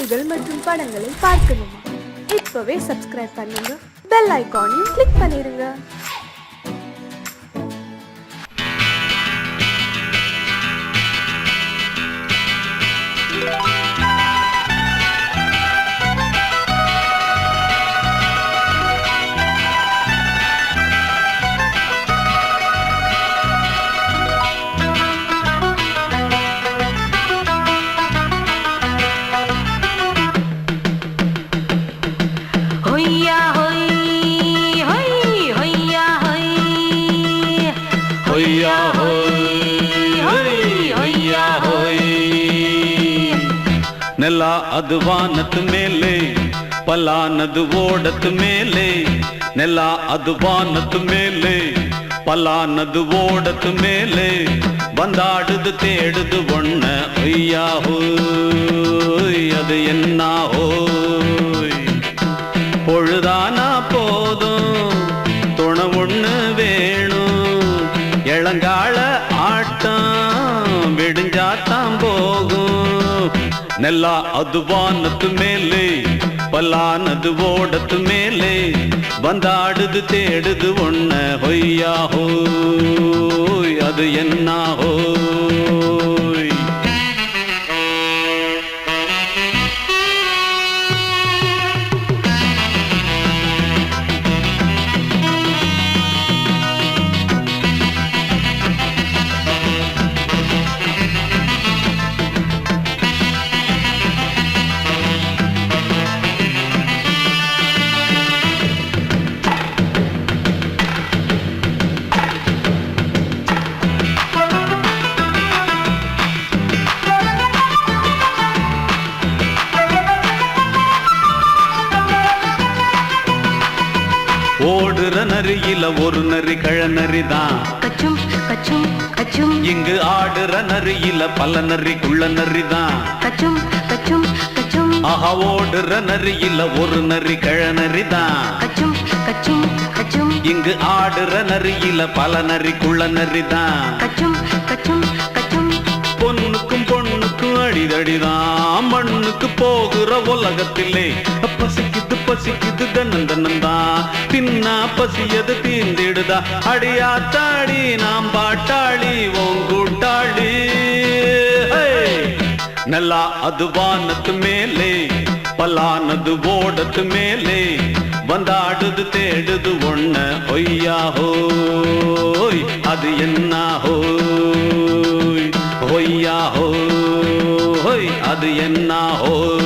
செய்திகள் மற்றும் படங்களை பார்க்கணுமா? இப்பவே சப்ஸ்கிரைப் பண்ணுங்க, பெல் ஐகானையும் கிளிக் பண்ணிருங்க. ನೆಲ ಅದು ವಾನದ ಮೇಲೆ, ಪಲಾನದು ಓಡದ ಮೇಲೆ. ನೆಲ ಅದು ವಾನದ ಮೇಲೆ, ಪಲಾನದು ಓಡದ ಮೇಲೆ. ಬಂದಾಡುದು தேடுது ஒண்ண ஒய்யா ஹோய், அது என்ன ஹோய். பொழுதானா போதும் துணை ஒண்ணு வேணும். இளங்கால ஆட்டம் விடிஞ்சாத்தான் போகும். ನೆಲ ಅದು ವಾನದ ಮೇಲೆ, ಪಲಾನದು ಓಡದ ಮೇಲೆ. ಬಂದಾಡುದು தேடுது ஒண்ண ஒய்யா ஹோய், அது என்ன ஹோய். ஓடுற நரியில ஒரு நரி கழநரிதான். கச்சும் கச்சும் கச்சும். இங்கு ஆடுற நரியில பல நரி குள்ள நரிதான். கச்சும் கச்சும் கச்சும். ஆஹா, ஓடுற நரியில ஒரு நரி கழநரிதான். கச்சும் கச்சும் கச்சும். இங்கு ஆடுற நரியில பல நரி குள்ள நரிதான். கச்சும் கச்சும் கச்சும். பொண்ணுக்கும் பொண்ணுக்கும் அடிதடிதான். மண்ணுக்கு போகிற உலகத்திலே பசிக்குது பசிக்குது தன்னந்தனந்தான். தின்னா பசியது தீந்திடுதா. அடியாத்தாடி நாம் பாட்டாளி ஓங்கூட்டாளி. ನೆಲ ಅದು ವಾನದ ಮೇಲೆ, ಪಲಾನದು ಓಡದ ಮೇಲೆ. ಬಂದಾಡುದು தேடுது ஒண்ண ஒய்யா ஹோய், அது என்ன ஹோய். ஒய்யா ஹோய், அது என்ன ஹோய்.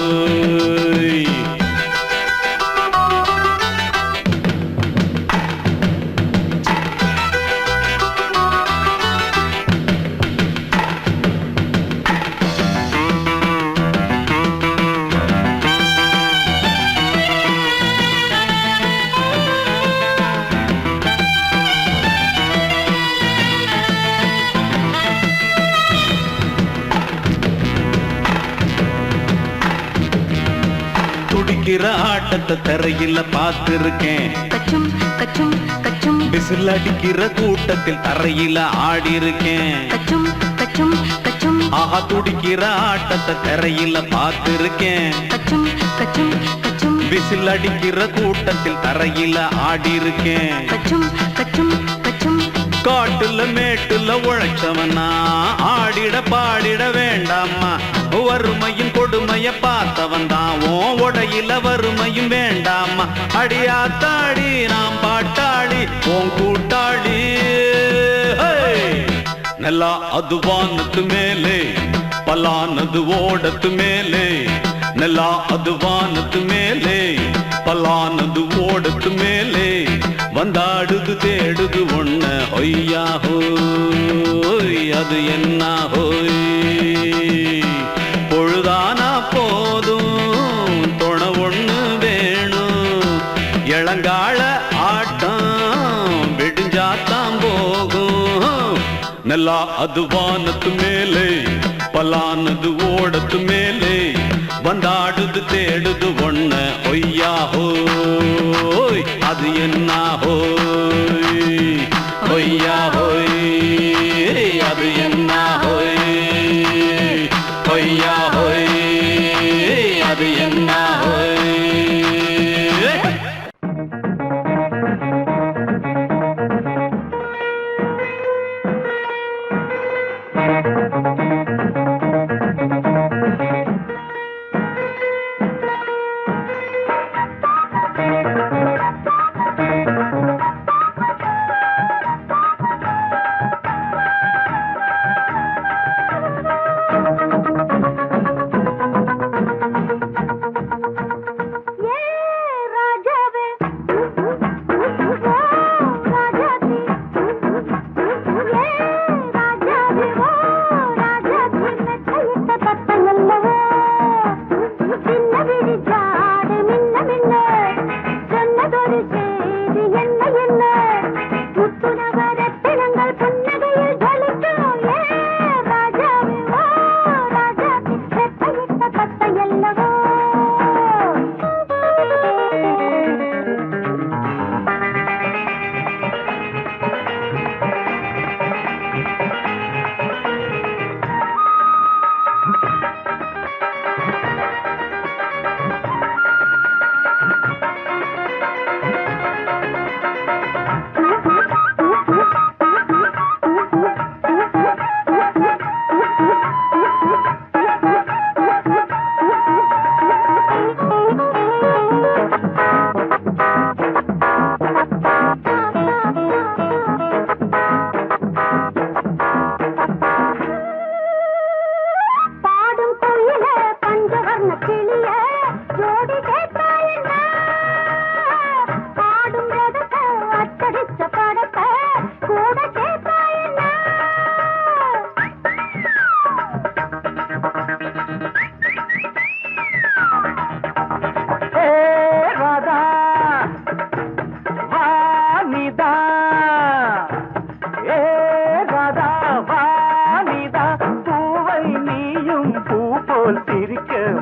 துடிக்கிற ஆட்டத்தை தரையில பார்த்திருக்கேன். கச்சும் கச்சும் கச்சும். விசில் அடிக்கிற கூட்டத்தில் தரையில ஆடி இருக்கேன். கச்சும் கச்சும் கச்சும். ஆஹா, துடிக்கிற ஆட்டத்தை தரையில பார்த்திருக்கேன். கச்சும் கச்சும் கச்சும். விசில் அடிக்கிற கூட்டத்தில் தரையில ஆடி இருக்கேன். கச்சும் கச்சும் கச்சும். காட்டுல மேட்டுல உழைச்சவனா ஆடிட பாடிட வேண்டாமா. வறுமையும் கொடுமைய பார்த்தவன் தான் உன் உடையில வறுமையும் வேண்டாமா. அடியாத்தாடி நாம் பாட்டாளி உன் கூட்டாளி. ನೆಲ ಅದು ವಾನದ ಮೇಲೆ, ಪಲಾನದು ಓಡದ ಮೇಲೆ. ನೆಲ ಅದು ವಾನದ ಮೇಲೆ, ಪಲಾನದು ಓಡದ ಮೇಲೆ. ಬಂದಾಡುದು தேடுது ஒண்ண ஒய்யா ஹோய், அது என்ன ஹோய். பொழுதானா போதும் துணை ஒண்ணு வேணும். இளங்கால ஆட்டம் விடிஞ்சாத்தான் போகும். ನೆಲ ಅದು ವಾನದ ಮೇಲೆ, ಪಲಾನದು ಓಡದ ಮೇಲೆ. ಬಂದಾಡುದು தேடுது ஒண்ண ஒய்யா ஹோய், அது என்ன ஹோய். ஒய்யா ஹோய், அது என்ன ஹோய். ஒய்யா ஹோய், அது என்ன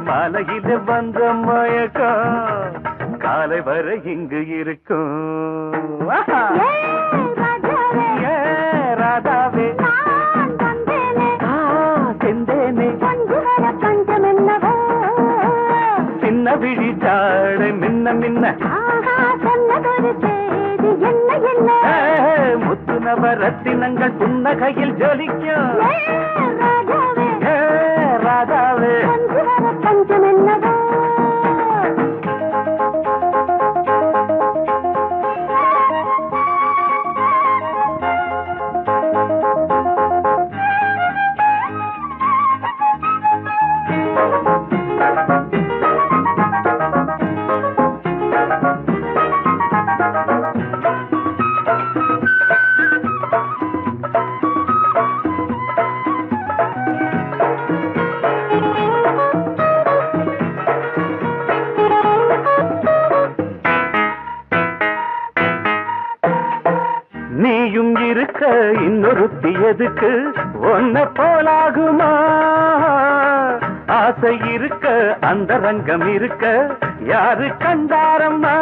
மலையில வந்த மயக்கம் காலை வரை இங்கு இருக்கும் ராதாவே செந்தேனே சின்ன விழி சாட மின்ன மின்ன முத்து நவரத்தினங்கள் புன்னகையில் ஜொலிக்கும் ராதாவே பஞ்சம் என்னவோ நீயும் இருக்க இன்னொருத்தி எதுக்கு ஒன்ன போலாகுமா ஆசை இருக்க அந்த ரங்கம் இருக்க யாரு கண்டாரம்மா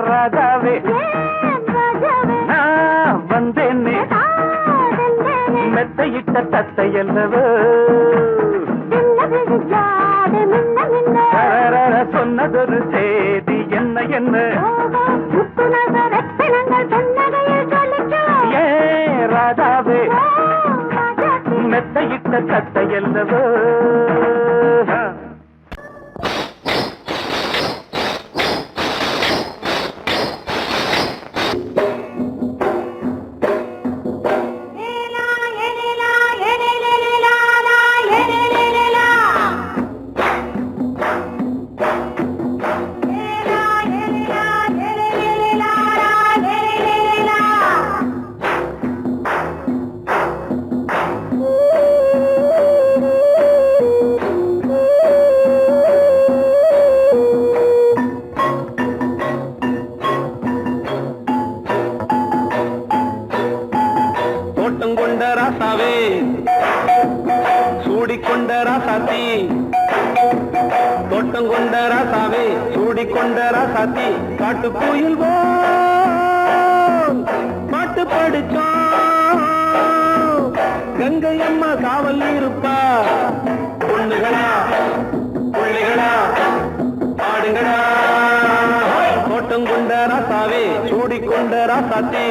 ராதாவே நான் வந்தேனே மெத்தையிட்ட தத்தை அல்லவோ சொன்னதொரு செய்தி என்ன என்ன ராதாவே மெத்தையிட்ட தத்தை அல்லவோ கொண்ட ராசாவே சூடிக்கொண்ட ராசாத்தி தோட்டம் கொண்ட ராசாவே சூடிக்கொண்ட ராசாத்தி காட்டு கோயில் பாட்டு படிச்சோம் கங்கை அம்மா காவல் இருப்பா பொண்ணுகளா பிள்ளைகளா ஆடுங்களா தோட்டம் கொண்ட ராசாவே சூடிக்கொண்ட ராசாத்தி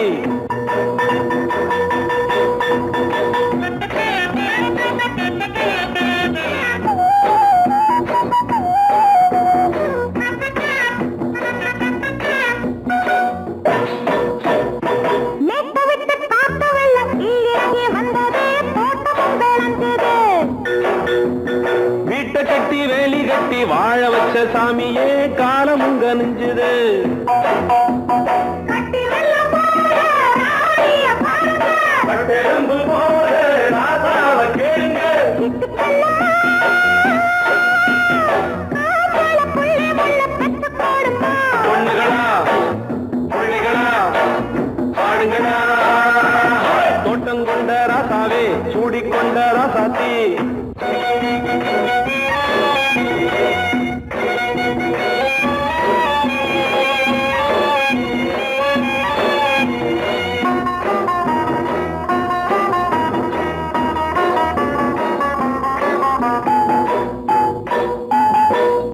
வீட்டை கட்டி வேலி கட்டி வாழ வச்ச சாமியே காலமுங்க நெஞ்சுது பொண்ணுகளா பிள்ளைகளா ஆடுங்களா தோட்டம் கொண்ட ராசாவே சூடிக்கொண்ட ராசாத்தி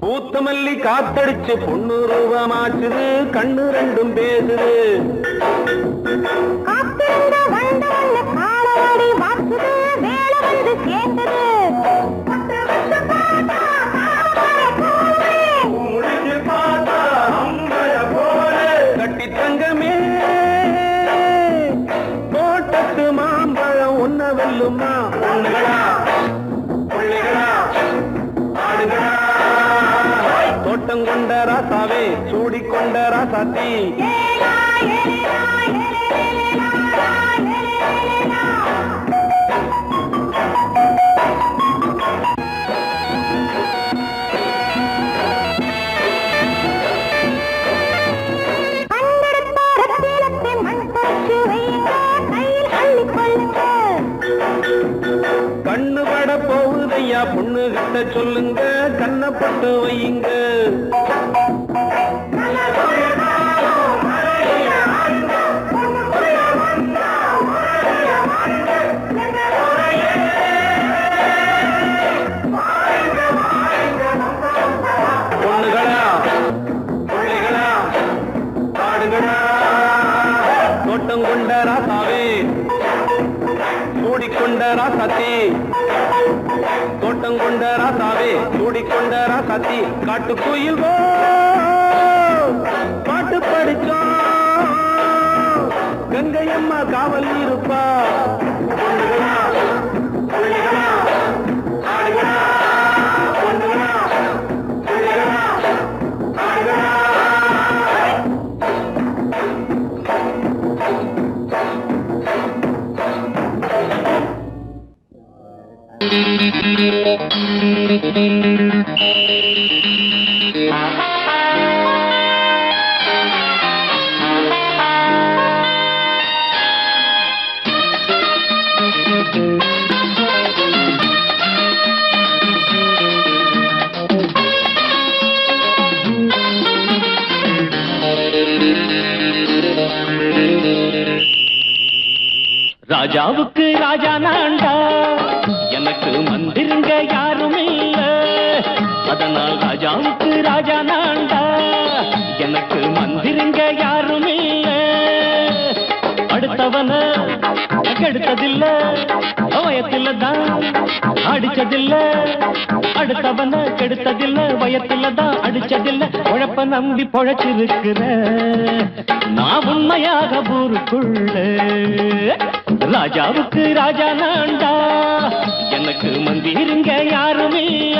பூத்தமல்லி காத்தடிச்சு பொண்ணு ரூபமாச்சுது கண்ணு ரெண்டும் பேசுது கட்டி தங்கமே தோட்டத்து மாம்பழம் ஒன்ன வெல்லுமா பொண்ணுகளா பிள்ளைகளா ஆடுகளா தோட்டம் கொண்ட ராசாவே சூடிக்கொண்ட ராசாத்தி கண்ணு பட போகுதையா பொண்ணு கிட்ட சொல்லுங்க கண்ணப்பட்டு வையுங்க பொண்ணுகளா பிள்ளைகளா ஆடுகளா தோட்டம் கொண்ட ராசாவே சூடிக்கொண்ட ராசாத்தி தோட்டம் கொண்ட ராசாவே சூடிக்கொண்ட ராசாத்தி காட்டு கோயில் பாட்டு படிச்சோம் கங்கை அம்மா காவல் இருப்பா பொண்ணுகளா பிள்ளைகளா ஆடுகளா பொண்ணுகளா பிள்ளைகளா ஆடுகளா ராஜாவுக்கு ராஜா நான்டா எனக்கு மந்திருங்க யாரும் இல்ல அதனால் ராஜாவுக்கு ராஜா நான்டா எனக்கு மந்திருங்க யாரும் இல்ல அடுத்தவன கெடுத்ததில்ல வயத்துல தான் அடிச்சதில்ல அடுத்தவன கெடுத்ததில்ல வயத்துல தான் அடிச்சதில்ல உழப்ப நம்பி பொழைச்சிருக்கிற நான் உண்மையாக ஊருக்குள்ள ராஜாவுக்கு ராஜா நான்டா எனக்கு மந்திருங்க யாரும் இல்ல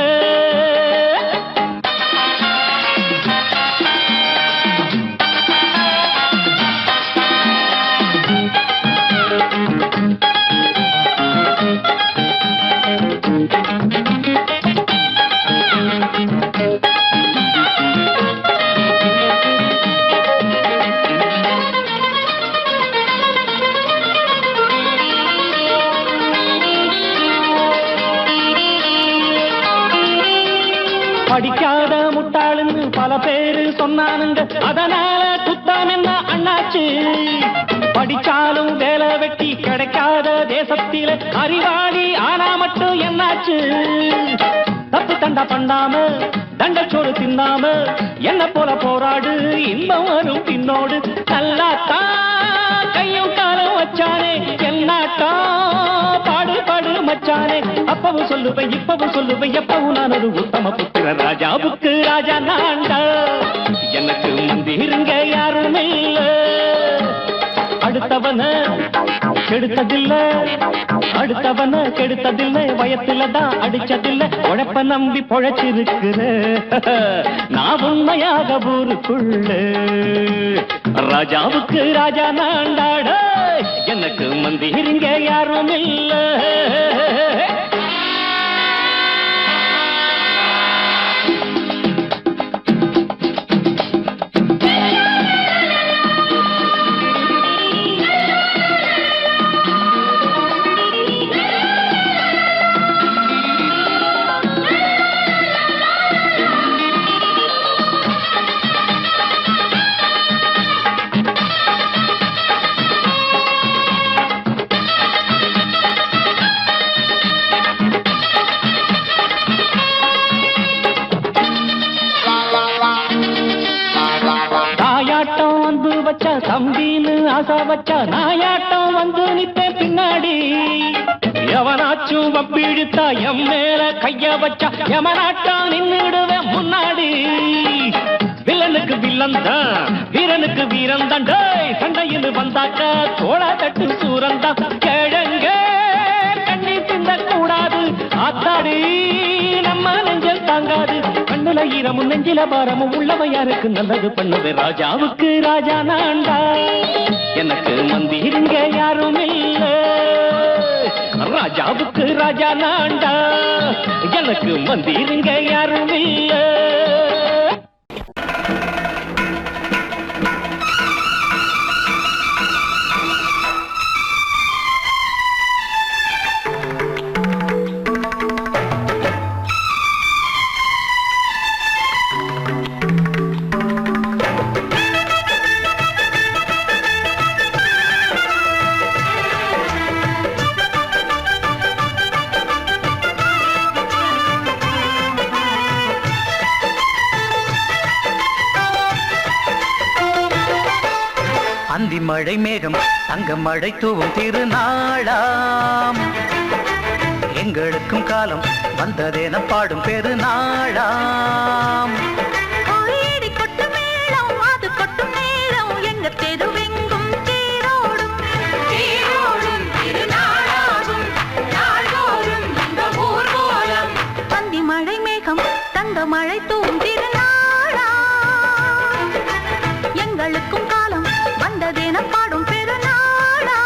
படிக்காத முட்டாளுன்னு பல பேரு சொன்னானுங்க, அதனால குத்தம் என்ன அண்ணாச்சு? படிச்சாலும் வேலை வெட்டி கிடைக்காத தேசத்தில அறிவாளி ஆனா மட்டும் என்னாச்சு? தப்பு தண்டா பண்ணாம தண்டச்சோறு தின்னாம என்ன போல போராடு, இன்பம் வரும் பின்னோடு. நல்லாத்தான் கையும் காலம் வச்சானே, என்னாட்டா பாடு பாடு மச்சானே. அப்பவும் சொல்லுவேன் இப்பவும் சொல்லுவேன், எப்பவும் நான் ஒரு உத்தம புத்திர. ராஜாவுக்கு ராஜா நான்டா, எனக்கு முந்திருங்க யாரும் இல்ல. அடுத்தவன கெடுத்ததில்ல, அடுத்தவன கெடுத்ததில்ல, வயத்துல தான் அடிச்சதில்ல. உழைப்ப நம்பி பொழைச்சிருக்கிற நான் உண்மையாக ஊருக்குள்ள. ராஜாவுக்கு ராஜா நான்டாட, எனக்கு மந்திரிங்க யாரும் இல்ல. தம்பின்னு ஆசா வச்சா நாயாட்டம் வந்து நிப்பேன் பின்னாடி. எவனாச்சும் வப்பிழுத்தா எம் மேல கைய வச்சா எவனாட்டம் நின்னுடுவேன் முன்னாடி. வில்லனுக்கு வில்லன் தான், வீரனுக்கு வீரன் தான். சண்டையில் வந்தாக்கா தோளா தட்டு சூரன் தான். கிழங்க கண்ணி திந்த கூடாது, ஆத்தாடி நம்ம நெஞ்சல் தாங்காது. கண்ணுல ஈரமும் நெஞ்சில பாரமும் உள்ளவன் யாருக்கு நல்லது பண்ணுது. ராஜாவுக்கு ராஜா நான்டா, எனக்கு மந்திருங்க யாரும் இல்ல. ராஜாவுக்கு ராஜா நான்டா, எனக்கு மந்திருங்க யாரும் இல்ல. அந்தி மழை மேகம் தங்க மழை தூவும் திருநாளாம், எங்களுக்கும் காலம் வந்ததென பாடும் பெருநாளாம். மழை மேகம் தங்க மழை தூவும் திருநாளா, எங்களுக்கும் காலம் வந்ததென பாடும் பெருநாளா.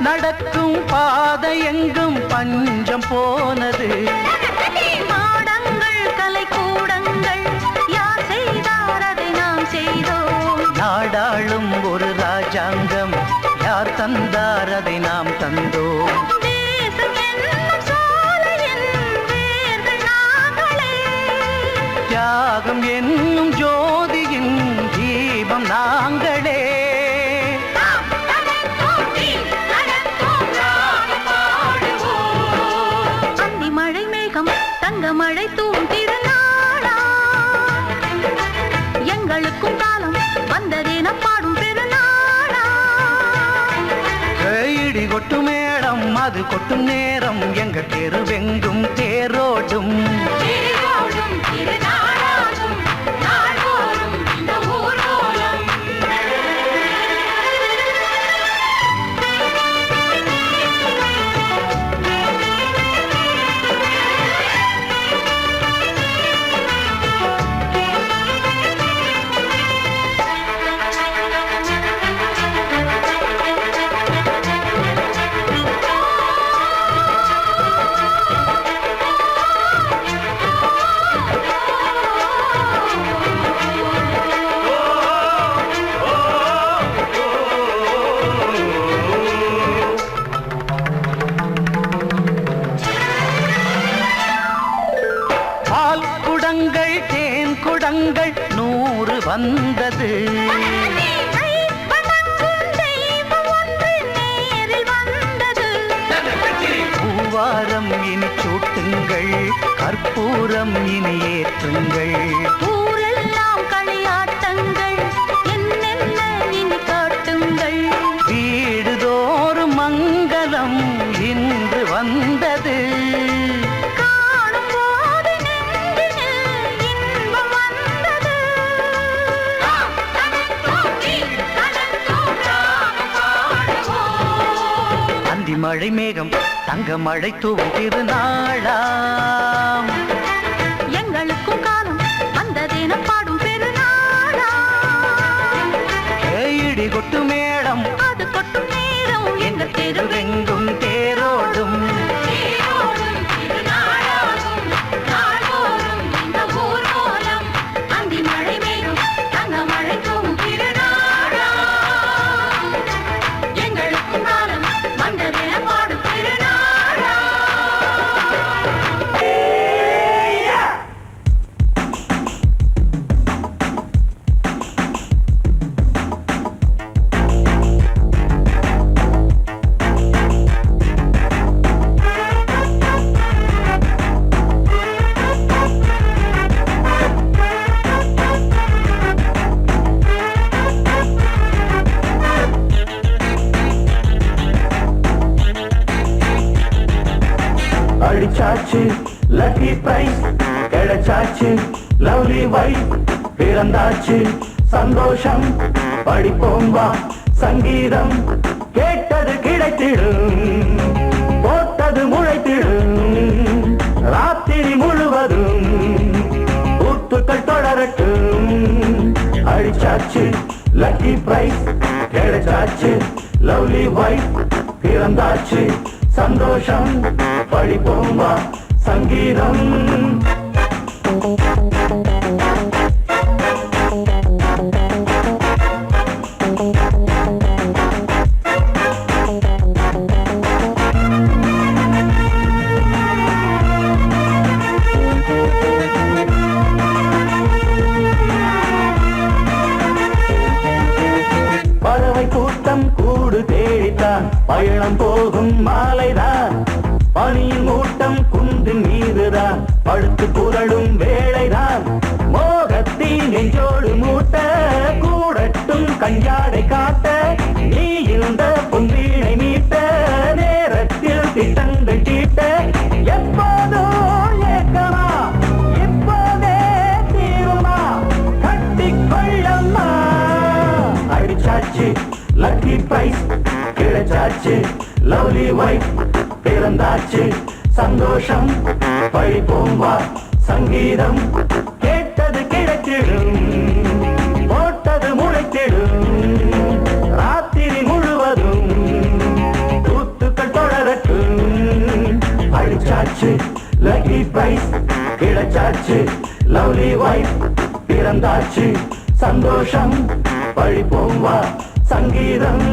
நடக்கும் பாதை எங்கும் பஞ்சம் போனது. மாடங்கள் கலை கூடங்கள் யார் செய்தார் அதை நாம் செய்தோம். நாடாளும் ஒரு ராஜாங்கம் யார் தந்தார் அதை நாம் தந்தோம். தேசம் என்னும் சோலையின் வேர்கள் நாங்களே, தியாகம் என்னும் ஜோதியின் தீபம் நாங்களே. தங்க மழை தூவும் திருநாளா, எங்களுக்கும் காலம் வந்ததென பாடும் பெருநாளா. இடி கொட்டும் மேடம் அது கொட்டும் நேரம், எங்க தெருவெங்கும் தேரோடும். திருநாளாகும் நாள்தோறும் இந்த ஊர்வலம். கூட்டங்கள் 100 வந்தது. பூவாரம் இனி சூட்டுங்கள், கற்பூரம் இனி ஏற்றுங்கள். ஊரெல்லாம் களியாட்டங்கள், என்னென்ன இனி காட்டுங்கள். வீடுதோறும் மங்களம் இன்று வந்தது. மழை மேகம் தங்க மழை தூவும் திருநாளாம். எங்களுக்கும் காலம் வந்ததென பாடும் பெருநாளாம். இடி கொட்டு மேளம் அது கொட்டும் நேரம் எங்கள் தெருவெங்கும் தேரோடும். அந்தி மழை மேகம் தங்க மழை தூவும் எங்களுக்கும் காலம் வந்ததென பாடும் திருநாளா. அடிச்சாச்சு லக்கி பிரைஸ், கிடைச்சாச்சு லவ்லி வைஃப், பிறந்தாச்சு சந்தோஷம், படிப்போம் வா சங்கீதம். கேட்டது கிடைத்திடும், போட்டது முளைத்திடும், ராத்திரி முழுவதும் ஊத்துக்கள் தொடரட்டும். அடிச்சாச்சு லக்கி பிரைஸ், கிடைச்சாச்சு லவ்லி வைஃப், பிறந்தாச்சு சந்தோஷம், படிப்போம் வா சங்கீதம். பறவை கூட்டம் கூடு தேடித்தான் பயணம் போகும் மாலைதான். பனியின் மூட்டம் குந்தின் மீதுதான் படுத்து புரளும் வேளைதான். மோகத்தின் நெஞ்சோடு மூட்ட கூடட்டும் கஞ்சாடை காட்ட, நீ இந்த பொன்வீணை மீட்ட நேரத்தில் திட்டங்கள் தீட்ட. எப்போதோ ஏக்கமா இப்போதே தீருமா, கட்டிக்கொள்ளம்மா. அடிச்சாச்சு லக்கி பிரைஸ், கிடைச்சாச்சு லவ்லி வைஃப், பிறந்தாச்சு சந்தோஷம், படிப்போம் வா சங்கீதம். கேட்டது கிடைத்திடும், போட்டது முளைத்திடும், ராத்திரி முழுவதும் கூத்துக்கள் தொடரட்டும். அடிச்சாச்சு லக்கி பிரைஸ், கிடைச்சாச்சு லவ்லி வைஃப், பிறந்தாச்சு சந்தோஷம், படிப்போம் வா சங்கீதம்.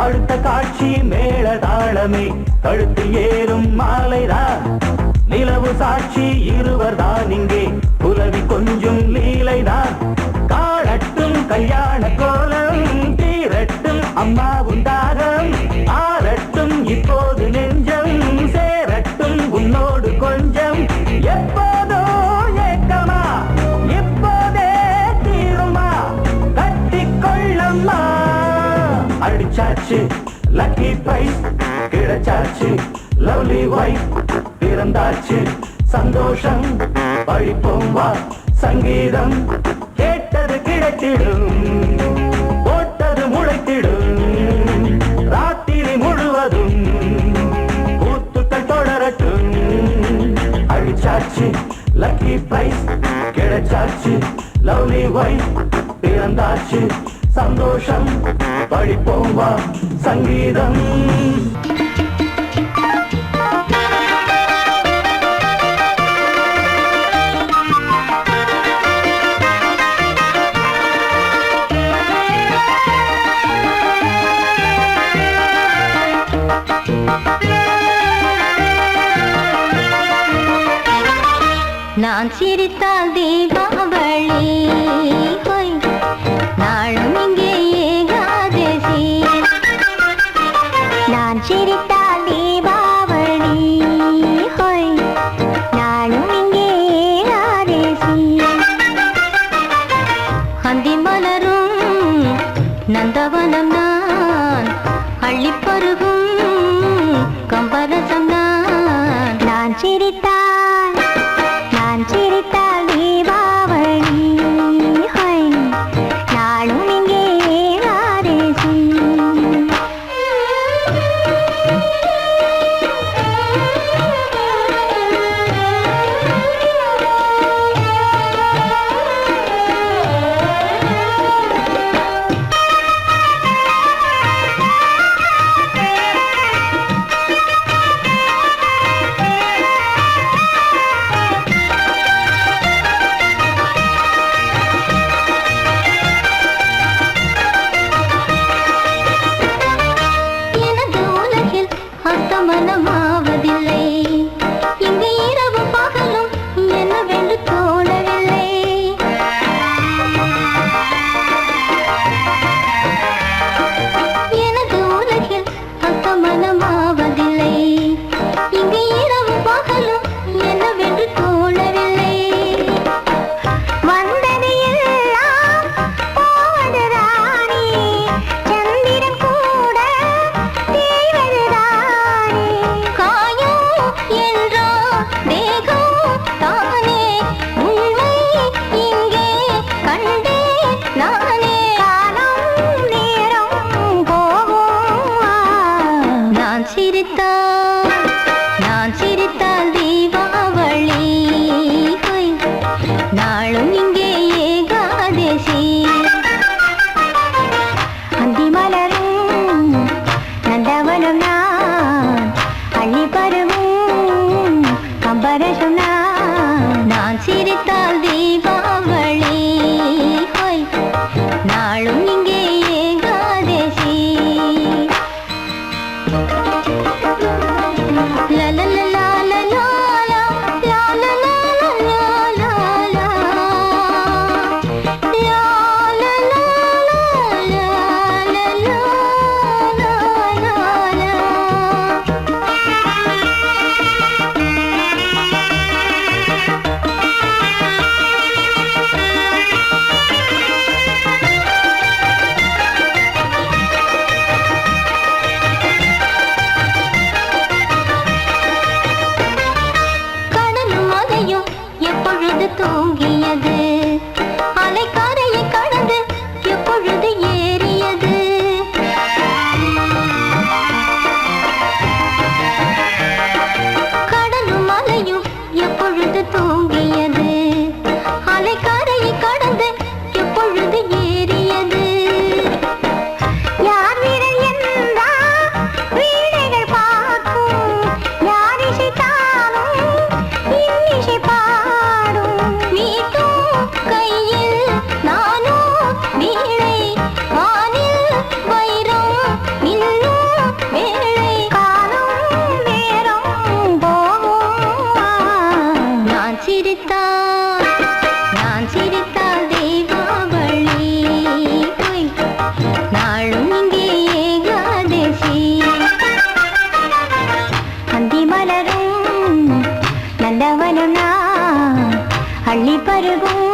அடுத்த காட்சி மேளதாளமே, கழுத்தில் ஏறும் மாலைதான். நிலவு சாட்சி இருவர்தான் இங்கே, புலவி கொஞ்சம் லீலைதான். காணட்டும் கல்யாண கோலம், தீரட்டும் அம்மா உண்டாகம், ஆரட்டும் இப்போது நெஞ்சம், சேரட்டும் உன்னோடு கொஞ்சம். எப்போதோ ஏக்கமா இப்போதே தீருமா, கட்டிக்கொள்ளம்மா. அடிச்சாச்சு லக்கி பிரைஸ், கிடைச்சாச்சு லவ்லி வைஃப், பிறந்தாச்சு சந்தோஷம், படிப்போம் வா சங்கீதம். கேட்டது கிடைத்திடும், போட்டது முளைத்திடும், ராத்திரி முழுவதும் ஊத்துக்கள் தொடரட்டும். அடிச்சாச்சு லக்கி பிரைஸ் கிடைச்சாச்சு, லவ்லி வைஃப் பிறந்தாச்சு, சந்தோஷம் படிப்போம் வா சங்கீதம். நான் சிரித்தால் தீபாவளி ஹோய், நாளும் இங்கே ஏகாதசி. நான் சிரித்தால் தீபாவளி ஹோய், நாளும் இங்கே ஏகாதசி. அந்தி மலரும் நந்தவனம் நான், அள்ளிப்பருகும் கம்பரசம் நான். நான் சிரித்தால் தீபாவளி ஹோய், நாளும் இங்கே ஏகாதசி. மனமாவதில்லை, இங்கு இரவு பகலும் என்னவென்று தோணவில்லை. எனது உலகில் அர்த்தமனமாவதில்லை, இங்கு இரவு பகலும் என்னவென்று தோணவில்லை. வந்தது எல்லாம் போவது ராணி, சந்திரன் கூட தேய்வது காயம் என்றோ தேகம் தானே, உண்மை இங்கே கண்டே நானே. காலம் நேரம் போகும், நான் சிரித்தால் தீபாவளி ஹோய், நாளும் இங்கே ஏகாதசி. அந்தி மலரும் நந்தவனம் நான், அள்ளி பருவும் கம்பரசம் நான். நான் சிரித்தால் தீபாவளி ஹோய், நாளும் இங்கே ஏகாதசி. லலலலா லலலா லலலா லலலா கடலும் அலையும் எப்பொழுது தூங்கியது, அலைக்கரையை கடந்து எப்பொழுது ஏறியது. கடலும் அலையும் எப்பொழுது தூங்கியது, அலைக்கரையை கடந்து எப்பொழுது ஏறியது. யார் விரல் என்றா வீணைகள் பார்க்கும், யார் இசைத்தாலும் இன்னிசை பாடும். மீட்டும் கையில் நானும் வீணை, வானில் வைரம் இன்னும் வேளை. காலம் நேரம் போகும், நான் சிரித்தால் தீபாவளி ஹோய், நாளும் இங்கே ஏகாதசி. அந்தி மலரும் நந்தவனம் நான், அள்ளி பருகும்